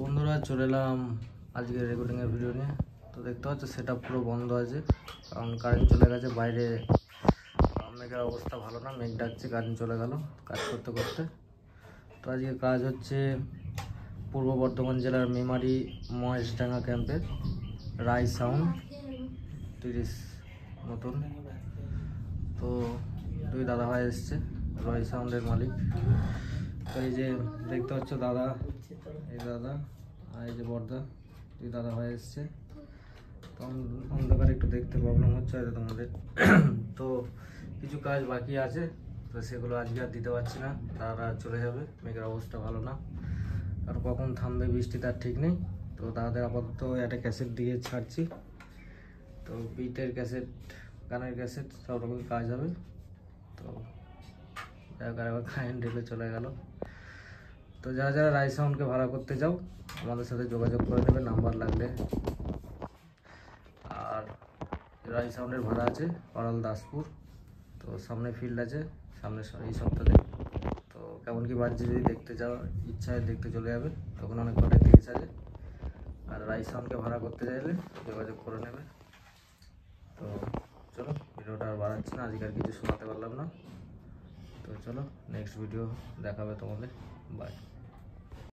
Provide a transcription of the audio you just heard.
বন্ধুরা চলে এলাম আজকে রেকর্ডিংয়ের ভিডিও নিয়ে। তো দেখতে পাচ্ছ সেটআপ পুরো বন্ধ আছে, কারণ কারেন্ট চলে গেছে। বাইরে মেঘের অবস্থা ভালো না, মেঘ ডাকছে, কারেন্ট চলে গেল কাজ করতে করতে। তো আজকে কাজ হচ্ছে পূর্ব বর্ধমান জেলার মেমারি মহেশডাঙ্গা ক্যাম্পের রাই সাউন্ড 30 নতুন। তো দুই দাদা ভাই এসছে, রাই সাউন্ডের মালিক। তো এই যে দেখতে পাচ্ছ দাদা, এই দাদা আর এই যে বর্দা, দুই দাদা ভাই এসছে। তো অন্ধকারে একটু দেখতে প্রবলেম হচ্ছে হয়তো তোমাদের। তো কিছু কাজ বাকি আছে, তো সেগুলো আজকে আর দিতে পারছি না, তারা চলে যাবে। মেঘের অবস্থা ভালো না, আর কখন থামবে বৃষ্টি তার ঠিক নেই। তো তাদের আপাতত একটা ক্যাসেট দিয়ে ছাড়ছি। তো বিটের ক্যাসেট, গানের ক্যাসেট, সব রকম কাজ হবে। তো আবার কারেন্ট ঢেলে চলে গেল। তো যারা যারা রাই সাউন্ডকে ভাড়া করতে যাও আমাদের সাথে যোগাযোগ করে নেবে নাম্বার লাগলে। আর রাই সাউন্ডের ভাড়া আছে পাড়াল দাসপুর। তো সামনে ফিল্ড আছে, সামনে এই সপ্তাহে। তো কেমন কি বাজছে যদি দেখতে যাওয়ার ইচ্ছা হয় দেখতে চলে যাবে, তখন অনেক কটাই তিরিশ আছে। আর রাই সাউন্ডকে ভাড়া করতে চাইলে যোগাযোগ করে নেবে। তো চলো, ভিডিওটা আর বাড়াচ্ছি না, আজকে আর কিছু শোনাতে পারলাম না। তো চলো, নেক্সট ভিডিও দেখাবে তোমাদের। বাই।